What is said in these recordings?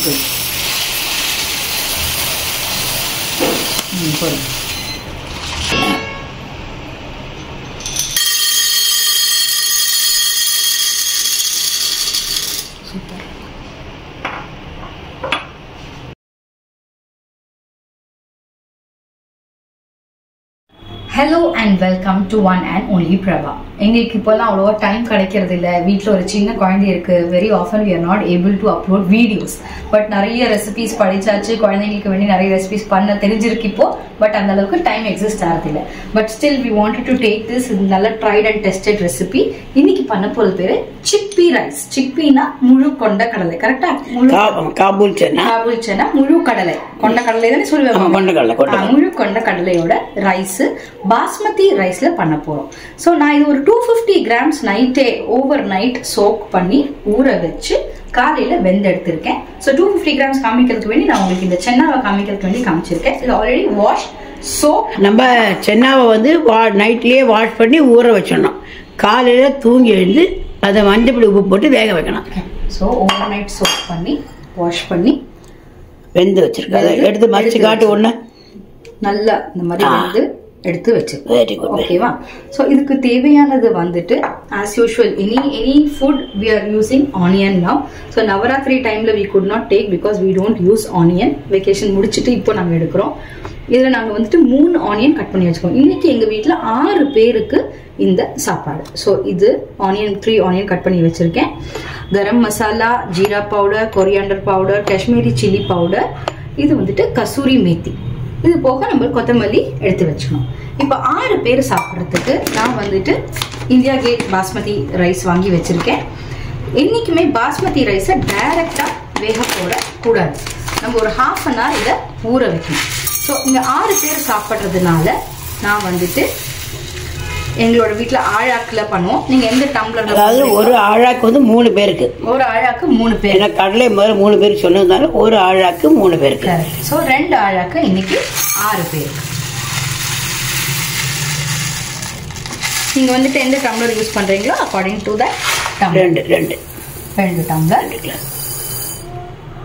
Good. Good. Super. Hello and welcome to one and only Prabha. எங்களுக்கு இப்போலாம் அவ்வளோவா time கிடைக்கிறது இல்லை. வீட்டில் ஒரு சின்ன குழந்தை இருக்கு. Very often we are not able to upload videos. But நிறைய ரெசிபிஸ் படிச்சாச்சு, குழந்தைங்களுக்கு வேண்டி நிறைய ரெசிபிஸ் பண்ண தெரிஞ்சிருக்கு இப்போ. பட் அந்த அளவுக்கு டைம் எக்ஸிஸ்ட் ஆகிறதில்லை. But still we wanted to take this நல்ல ட்ரைட் அண்ட் டெஸ்டட் ரெசிபி. இன்னைக்கு பண்ண போறது பேரு சிக்பி ரைஸ். சிக்பினா முழு கொண்ட கடலை. கரெக்டா? காபூல் சனா முழு கடலை. கொண்ட கடலை தானே சொல்லுவேன். முழு கொண்ட கடலையோட ரைஸ் பாஸ்மதி ரைஸ்ல பண்ண போறோம். சோ நான் இது ஒரு 250 கிராம்ஸ் நைட்டே ஓவர் நைட் சோக் பண்ணி ஊற வச்சு காலையில வெந்து எடுத்திருக்கேன். சோ 250 கிராம்ஸ் காமிக்கிறதுக்கு வேண்டி நான் உங்களுக்கு இந்த சென்னாவை காமிக்கிறதுக்கு வேண்டி காமிச்சிருக்கேன். இது ஆல்ரெடி வாஷ் சோக். நம்ம சென்னாவை வந்து நைட்லயே வாஷ் பண்ணி ஊற வச்சிடணும். காலையில தூங்கி எழுந்து அதை மஞ்சப்பொடி உப்பு போட்டு வேக வைக்கணும். சோ ஓவர் நைட் சோக் பண்ணி வாஷ் பண்ணி வெந்து வச்சிருக்கேன். அதை எடுத்து மறைச்சு காட்டு ஒண்ணு நல்லா இந்த மாதிரி வந்து எடுத்து வச்சு. ஓகேவா? சோ இதுக்கு தேவையானது வந்துட்டு as usual any food we are using onion now. so Navaratri டைம்ல we could not take because we don't use onion. Vacation முடிச்சிட்டு இப்போ நாங்க எடுக்கிறோம். இதுல நாங்க வந்துட்டு 3 ஆனியன் கட் பண்ணி வச்சுக்கோம். இன்னைக்கு எங்க வீட்ல 6 பேருக்கு இந்த சாப்பாடு. சோ இது ஆனியன் 3 ஆனியன் கட் பண்ணி வச்சிருக்கேன். Garam masala, jeera powder, coriander powder, Kashmiri chilli powder, இது வந்துட்டு கசூரி மேத்தி, இது போக நம்ம கொத்தமல்லி எடுத்து வச்சுக்கணும். இப்போ 6 பேர் சாப்பிட்றதுக்கு நான் வந்துட்டு இந்தியா கேட் பாஸ்மதி ரைஸ் வாங்கி வச்சிருக்கேன். என்னைக்குமே பாஸ்மதி ரைஸை டைரக்டா வேக போட கூடாது. நம்ம ஒரு ½ அன் ஹவர் இதை ஊற வைக்கணும். ஸோ இங்க 6 பேர் சாப்பிட்றதுனால நான் வந்துட்டு எங்களோட வீட்டுல ஆழாக்குல பண்ணுவோம். நீங்க எந்த டம்ளர், அதாவது ஒரு ஆழாக்கு வந்து 3 பேருக்கு, ஒரு ஆழாக்கு 3 பேர். ஏன்னா கடலை முதல்ல 3 பேருக்கு சொன்னதுனால ஒரு ஆழாக்கு 3 பேருக்கு. ஸோ 2 ஆழாக்கு இன்னைக்கு 6 பேர். நீங்க வந்துட்டு எந்த டம்ளர் யூஸ் பண்றீங்களோ according to that tumbler. 2 tumbler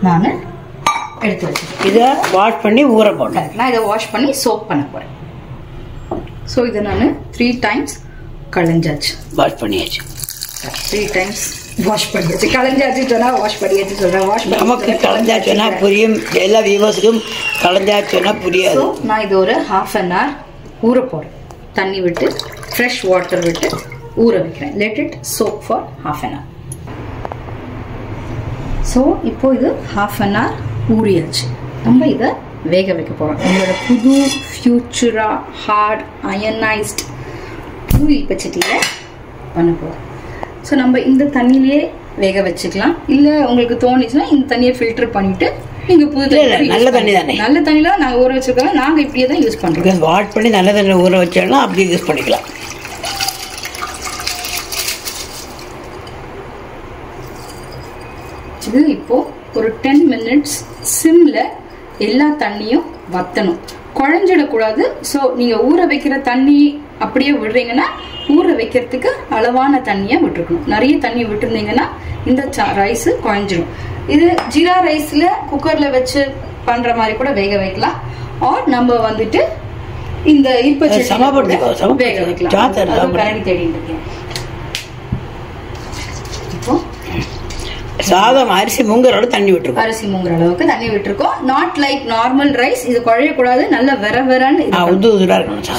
நான் எடுத்து வச்சிருக்கேன். இதை வாஷ் பண்ணி ஊற போட்டேன். நான் இதை வாஷ் பண்ணி சோக் பண்ண போறேன். சோ இதை நான் 3 டைம்ஸ் களைஞ்சாச்சு, வாஷ் பண்ணியாச்சு. 3 டைம்ஸ் வாஷ் பண்ணியாச்சு. களைஞ்சாச்சு சொன்னா வாஷ் பண்ணியாச்சு சொல்றேன். வாஷ் பண்ணி நமக்கு களைஞ்சாச்சுன்னா புரியும், எல்லா வியூவர்ஸுக்கும் களைஞ்சாச்சுன்னா புரியாது. நான் இது ஒரு ½ அன் ஹவர் ஊற போறேன். தண்ணி விட்டு ஃப்ரெஷ் வாட்டர் விட்டு ஊற வைக்கிறேன். Let it soak for ½ an hour. So இப்போ இது ½ அன் ஹவர் ஊறியாச்சு. நம்ம இதை வேக வைக்க போறோம். உங்களோட புது ஃபியூச்சரா ஹார்ட் அயனைஸ்ட் புது இப்பச்சட்டியில பண்ண போறோம். ஸோ நம்ம இந்த தண்ணியிலே வேக வச்சுக்கலாம். இல்ல உங்களுக்கு தோணுச்சுன்னா இந்த தண்ணியை ஃபில்டர் பண்ணிட்டு நீங்க புது தண்ணி, நல்ல தண்ணி தானே, நல்ல தண்ணியில நாங்க ஊற வச்சிருக்கோம். நாங்க இப்படியே தான் யூஸ் பண்றோம். வாஷ் பண்ணி நல்ல தண்ணி ஊற வச்சோம்னா அப்படியே யூஸ் பண்ணிக்கலாம். இது இப்போ ஒரு 10 மினிட்ஸ் சிம்ல எல்லா தண்ணியும் வத்தணும், குழஞ்சிடக்கூடாது. ஸோ நீங்க ஊற வைக்கிற தண்ணி அப்படியே விடுறீங்கன்னா ஊற வைக்கிறதுக்கு அளவான தண்ணியை விட்டுருக்கணும். நிறைய தண்ணி விட்டுருந்தீங்கன்னா இந்த ரைஸ் குழஞ்சிடும். இது ஜீரா ரைஸ்ல குக்கர்ல வச்சு பண்ற மாதிரி கூட வேக வைக்கலாம். ஆர் நம்ம வந்துட்டு இந்த இப்ப வேக வைக்கலாம். கரண்டி தேடிட்டு இருக்கேன். இப்போ சாதம் அரிசி மூங்குற தண்ணி விட்டுருக்கோம். அரிசி மூங்குற அளவுக்கு தண்ணி விட்டுருக்கோம். Not like normal rice. இது குழையக்கூடாது, நல்ல வெறன்னு.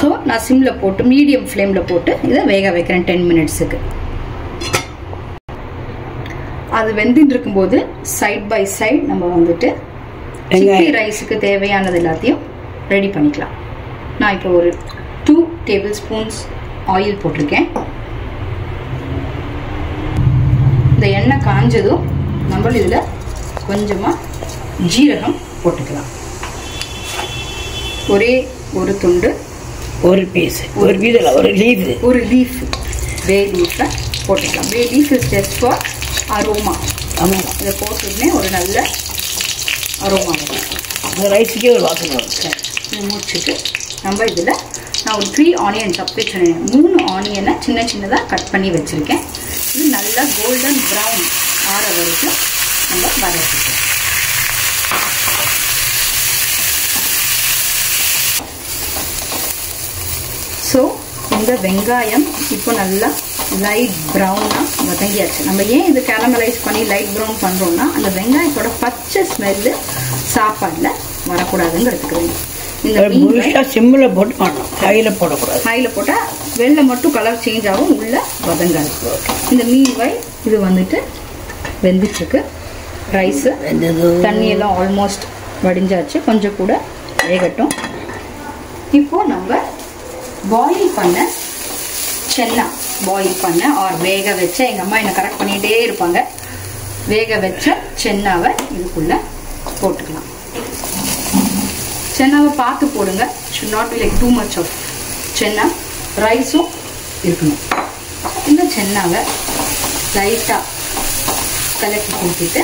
ஸோ நான் சிம்ல போட்டு மீடியம் ஃப்ளேம்ல போட்டு இதை வேக வைக்கிறேன் 10 மினிட்ஸுக்கு. அது வெந்துட்டு இருக்கும்போது சைட் பை சைட் நம்ம வந்துட்டு சிக்பி ரைஸுக்கு தேவையானது எல்லாத்தையும் ரெடி பண்ணிக்கலாம். நான் இப்போ ஒரு 2 டேபிள் ஸ்பூன்ஸ் ஆயில் போட்டிருக்கேன். இந்த எண்ணெய் காஞ்சதும் நம்ம இதுல கொஞ்சமா ஜீரகம் போட்டுக்கலாம். ஒரே ஒரு துண்டு, ஒரு பீஸ், ஒரு லீஃப் பே லீஃப் போட்டுக்கலாம். பே leaf is just for aroma. ஆமாம், இதை போட்டுமே ஒரு நல்ல அரோமா வரும். ரைஸுக்கே ஒரு வாசனை வரும். இதை முடிச்சுட்டு நம்ம இதில் நான் ஒரு 3 ஆனியன் தப்பே சொன்னேன். 3 ஆனியனை சின்ன சின்னதாக கட் பண்ணி வச்சுருக்கேன். இது நல்லா கோல்டன் ப்ரௌன் ஆற வரைக்கும் நம்ம வதக்கிக்கலாம். ஸோ இந்த வெங்காயம் இப்போ நல்லா லைட் ப்ரௌனாக வதங்கியாச்சு. நம்ம ஏன் இது கேரமலைஸ் பண்ணி லைட் ப்ரௌன் பண்ணுறோம்னா அந்த வெங்காயத்தோட பச்சை ஸ்மெல்லு சாப்பாடில் வரக்கூடாதுங்கிறதுக்கு வேணும். இந்த சிம்மில் போட்டு பண்ணணும், ஹையில் போடக்கூடாது. ஹையில் போட்டால் வெள்ளை மட்டும் கலர் சேஞ்ச் ஆகும், உள்ள வதங்காது. இந்த மீன்வை இது வந்துட்டு வெந்துட்டுருக்கு. ரைஸு தண்ணியெல்லாம் ஆல்மோஸ்ட் வடிஞ்சாச்சு, கொஞ்சம் கூட வேகட்டும். இப்போ நம்ம பாயில் பண்ண சென்னா பாயில் பண்ண ஆர் வேக வச்ச, எங்கள் அம்மா என்னை கரெக்ட் பண்ணிகிட்டே இருப்பாங்க, வேக வச்ச சென்னாவை இதுக்குள்ளே போட்டுக்கலாம். சென்னாவை பார்த்து போடுங்க. should not be like too much of சென்னா. ரைஸும் இருக்கணும். இந்த சென்னாவை லைட்டாக கலக்கி கொடுத்துட்டு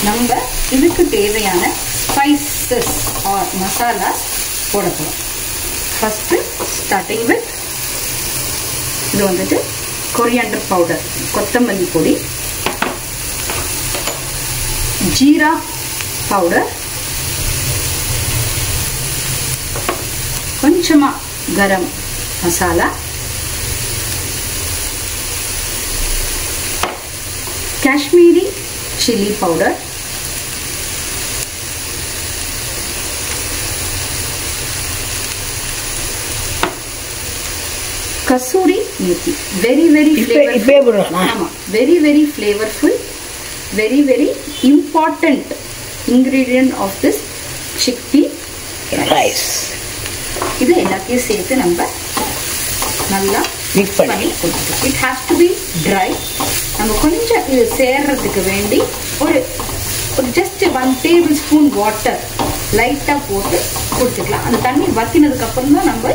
நம்ம இதுக்கு தேவையான ஸ்பைசஸ் ஆர் மசாலா போட போகிறோம். ஃபஸ்ட்டு ஸ்டார்டிங் வித் இது வந்துட்டு கொரியாண்டர் பவுடர், கொத்தமல்லி பொடி, ஜீரா பவுடர், கொஞ்சமா garam masala, Kashmiri chilli powder, kasuri methi. Very very flavourful. ஆமா, very very flavourful, very very important ingredient of this chickpea rice. இது எல்லாத்தையும் சேர்த்து நம்ம நல்லா மிக்ஸ் பண்ணி கொடுத்துக்கலாம். It has to be dry. நம்ம கொஞ்சம் இது சேர்றதுக்கு வேண்டி ஒரு ஜஸ்ட் 1 டேபிள் ஸ்பூன் வாட்டர் லைட்டாக போட்டு கொடுத்துக்கலாம். அந்த தண்ணி வத்தினதுக்கு அப்புறம் தான் நம்ம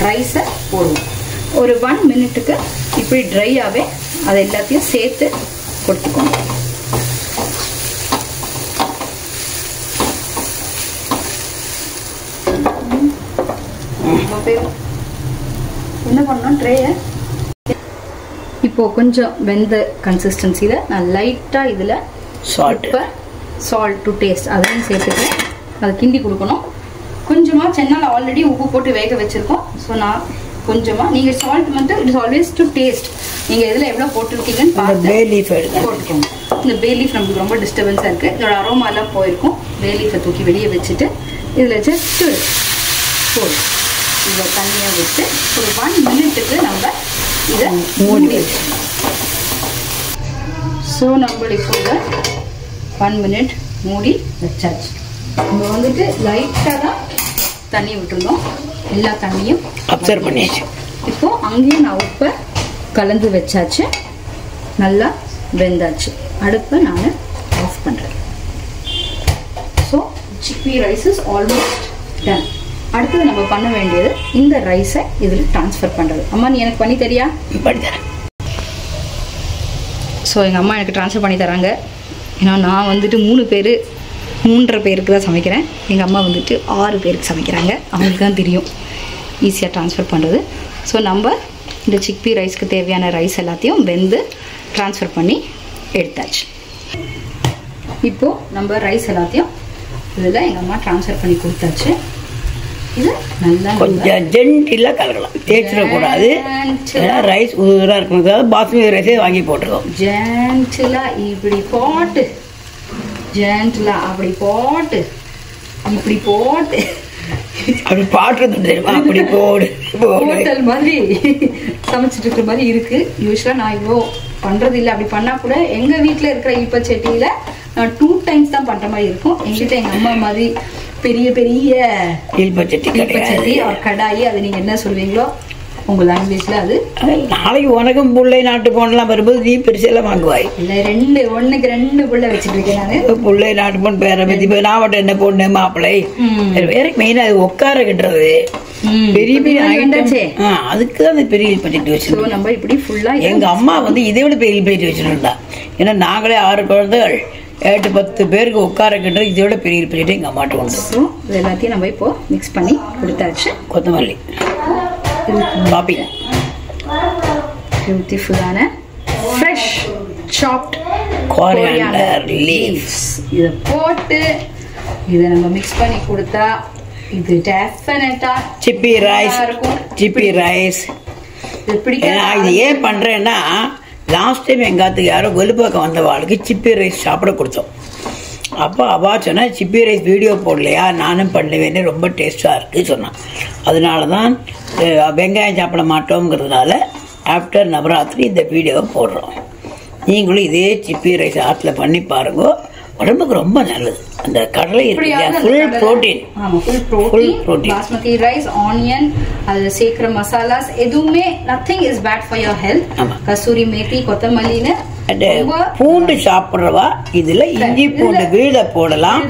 ரைஸை போடுவோம். ஒரு 1 மினிட்டுக்கு இப்படி ட்ரையாகவே அதை எல்லாத்தையும் சேர்த்து கொடுத்துக்கோங்க. என்ன பண்ணணும், ட்ரேயை இப்போ கொஞ்சம் வெந்த கன்சிஸ்டன்சியில் நான் லைட்டாக இதில் சால்ட் டு டேஸ்ட் அதையும் சேர்த்துட்டு அதை கிண்டி கொடுக்கணும். கொஞ்சமாக சென்னால் ஆல்ரெடி உப்பு போட்டு வேக வச்சுருக்கோம். ஸோ நான் கொஞ்சமாக, நீங்கள் சால்ட் வந்து இட்ஸ் ஆல்வேஸ் டு டேஸ்ட், நீங்கள் இதில் எவ்வளோ போட்டுருக்கீங்கன்னு பார்த்து போட்டுக்கோங்க. இந்த பே லீஃப் நமக்கு ரொம்ப டிஸ்டர்பன்ஸாக இருக்குது, இதோட அரோமாலாம் போயிருக்கும். பே லீஃபை தூக்கி வெளியே வச்சுட்டு இதில் ஜஸ்ட்டு போடு, இதை தண்ணியாக விட்டு ஒரு 1 மினிட்டுக்கு நம்ம இதை மூடி வச்சுக்கணும். ஸோ நம்ம இப்போ 1 மினிட் மூடி வச்சாச்சு. நம்ம வந்துட்டு லைட்டாக தான் தண்ணி விட்டுருந்தோம், எல்லா தண்ணியும் அப்சர்வ் பண்ணியாச்சு. இப்போ அங்கேயும் நான் உப்பை கலந்து வச்சாச்சு, நல்லா வெந்தாச்சு. அடுப்பை நான் ஆஃப் பண்ணுறேன். So chickpea rice is almost done. அடுத்தது நம்ம பண்ண வேண்டியது இந்த ரைஸை இதில் ட்ரான்ஸ்ஃபர் பண்ணுறது. அம்மா நீ எனக்கு பண்ணி தரியா? பண்ணித்தரேன். ஸோ எங்கள் அம்மா எனக்கு ட்ரான்ஸ்ஃபர் பண்ணி தராங்க. ஏன்னா நான் வந்துட்டு 3 பேருக்கு தான் சமைக்கிறேன், எங்கள் அம்மா வந்துட்டு 6 பேருக்கு சமைக்கிறாங்க. அவங்களுக்கு தான் தெரியும் ஈஸியாக ட்ரான்ஸ்ஃபர் பண்ணுறது. ஸோ நம்ம இந்த சிக்பீ ரைஸ்க்கு தேவையான ரைஸ் எல்லாத்தையும் வெந்து ட்ரான்ஸ்ஃபர் பண்ணி எடுத்தாச்சு. இப்போது நம்ம ரைஸ் எல்லாத்தையும் இதில் எங்கள் அம்மா ட்ரான்ஸ்ஃபர் பண்ணி கொடுத்தாச்சு. இது நல்லா கொஞ்சம் ஜென்டிலாக கலக்கலாம், தேய்ச்சிடக்கூடாது. ரைஸ் உதுராக இருக்கணும். பாஸ்மதி ரைஸே வாங்கி போட்டுருக்கோம். ஜென்டிலாக இப்படி போட்டு, ஜென்டிலாக அப்படி போட்டு, இப்படி போட்டு, அப்படி பாட்டுறது தெரியுமா? அப்படி போடு, ஹோட்டல் மாதிரி சமைச்சிட்டு இருக்கிற மாதிரி இருக்கு. யூஸ்வலாக நான் இவ்வளோ பண்ணுறது இல்லை. அப்படி பண்ணால் கூட எங்கள் வீட்டில் இருக்கிற ஈப்பச்சட்டியில் நான் 2 டைம்ஸ் தான் பண்ணுற மாதிரி இருக்கும். எங்கிட்ட எங்கள் அம்மா மாதிரி பெரிய பெரிய ஈப்பச்சட்டி ஒரு கடாயி, அது நீங்கள் என்ன சொல்வீங்களோ உங்க லாங்குவேஜ்ல அது. நாளைக்கு உனக்கும் புள்ளை நாட்டு போனலாம் வரும்போது நீ பெருசெல்லாம் வாங்குவாய். இல்லை 2 புள்ளை வச்சுட்டு இருக்கேன் நான். புள்ளை நாட்டு போன் பேரை பத்தி நான் மட்டும் என்ன பொண்ணு மாப்பிள்ளை வேற மெயினா அது உட்கார கட்டுறது பெரிய பெரிய அதுக்கு தான் அந்த பெரிய பட்ஜெட் வச்சிருக்கோம். நம்ம இப்படி ஃபுல்லா எங்க அம்மா வந்து இதை விட பெரிய பட்ஜெட் வச்சிருந்தா. ஏன்னா நாங்களே 6 குழந்தைகள் 8-10 பேருக்கு உட்கார கட்டுறது இதை விட பெரிய பட்ஜெட் எங்க அம்மாட்ட உண்டு. ஸோ இது எல்லாத்தையும் நம்ம இப்போ மிக்ஸ் பண்ணி கொடுத்தாச்சு. கொத்தமல்லி பாப்பி பியூட்டிஃபுல்லான ஃப்ரெஷ் சாப்ட் கொரியாண்டர் லீவ்ஸ் இதை போட்டு இதை நம்ம மிக்ஸ் பண்ணி கொடுத்தா இது டெஃபினட்டா சிப்பி ரைஸ் இருக்கும். சிப்பி ரைஸ் நான் இது ஏன் பண்றேன்னா லாஸ்ட் டைம் எங்காத்துக்கு யாரோ கொலுப்பாக்கம் வந்தவாளுக்கு சிப்பி ரைஸ் சாப்பிட கொடுத்தோம். அப்போ அவா சொன்னா சிப்பி ரைஸ் வீடியோ போடலையா, நானும் பண்ணுவேன்னு, ரொம்ப டேஸ்டா இருக்கு சொன்னான். அதனால தான் வெங்காயம் சாப்பிட மாட்டோங்கிறதுனால ஆஃப்டர் நவராத்திரி இந்த வீடியோவை போடுறோம். நீங்களும் இதே சிப்பி ரைஸ் ஆத்துல பண்ணி பாருங்க, உடம்புக்கு ரொம்ப நல்லது. அந்த கடலை இருக்கு ஃபுல் புரோட்டீன். ஆமா full protein. Basmati rice, onion, அதுல சேர்க்கிற மசாலாஸ் எதுவுமே nothing is bad for your health. Kasuri methi, கொத்தமல்லின்னு பூண்டு சாப்பிடுறவா இதுல இஞ்சி பூண்டு விழுத போடலாம்,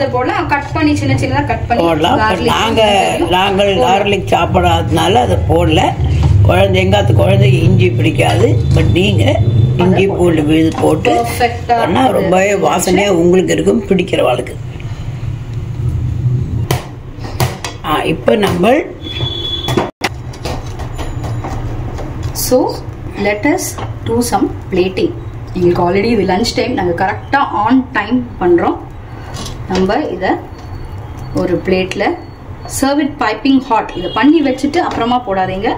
கட் பண்ணி சின்ன சின்னதா கட் பண்ணி போடலாம். நாங்கள் கார்லிக் சாப்பிடாததுனால அதை போடல. குழந்தைக்கு இஞ்சி பிடிக்காது. பட் நீங்க இஞ்சி பூண்டு விழுது போட்டு பண்ணா ரொம்பவே வாசனையா உங்களுக்கு இருக்கும், பிடிக்கிறவாளுக்கு. இப்ப நம்ம so let us do some plating. எங்களுக்கு ஆல்ரெடி இது லஞ்ச் டைம், நாங்கள் கரெக்டாக ஆன் டைம் பண்ணுறோம். நம்ம இதை ஒரு பிளேட்டில் சர்வ் இட் பைப்பிங் ஹாட். இதை பண்ணி வச்சுட்டு அப்புறமா போடாதீங்க.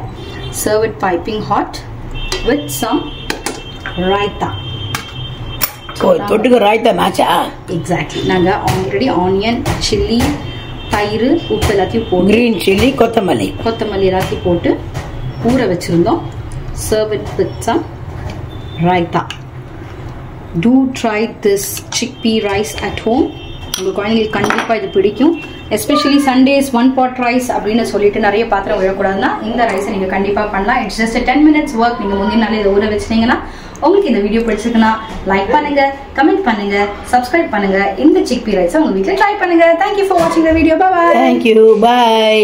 Serve it piping hot with some raita. தொட்டுக்கு ராய்த்தா மேட்சா? எக்ஸாக்ட்லி. நாங்கள் ஆல்ரெடி ஆனியன், சில்லி, தயிர், உப்பு எல்லாத்தையும் போட்டு, கிரீன் சில்லி, கொத்தமல்லி எல்லாத்தையும் போட்டு ஊற வச்சுருந்தோம். Serve it with some raita. Do try this chickpea rice at home. உங்க குழந்தைங்களுக்கு கண்டிப்பா இது பிடிக்கும். எஸ்பெஷலி சண்டேஸ் 1 pot ரைஸ் அப்படின்னு சொல்லிட்டு நிறைய பாத்திரம் விழக்கூடாதுன்னா இந்த ரைஸை நீங்க கண்டிப்பா பண்ணலாம். It's just 10 minutes work. நீங்க முந்தின நாளே இதை ஊற வச்சிட்டீங்கன்னா உங்களுக்கு இந்த வீடியோ பிடிச்சிருக்குன்னா லைக் பண்ணுங்க, கமெண்ட் பண்ணுங்க, சப்ஸ்கிரைப் பண்ணுங்க. இந்த chickpea ரைஸை உங்க வீட்டில் ட்ரை பண்ணுங்க. Thank you for watching the video. Bye bye. Thank you. Bye.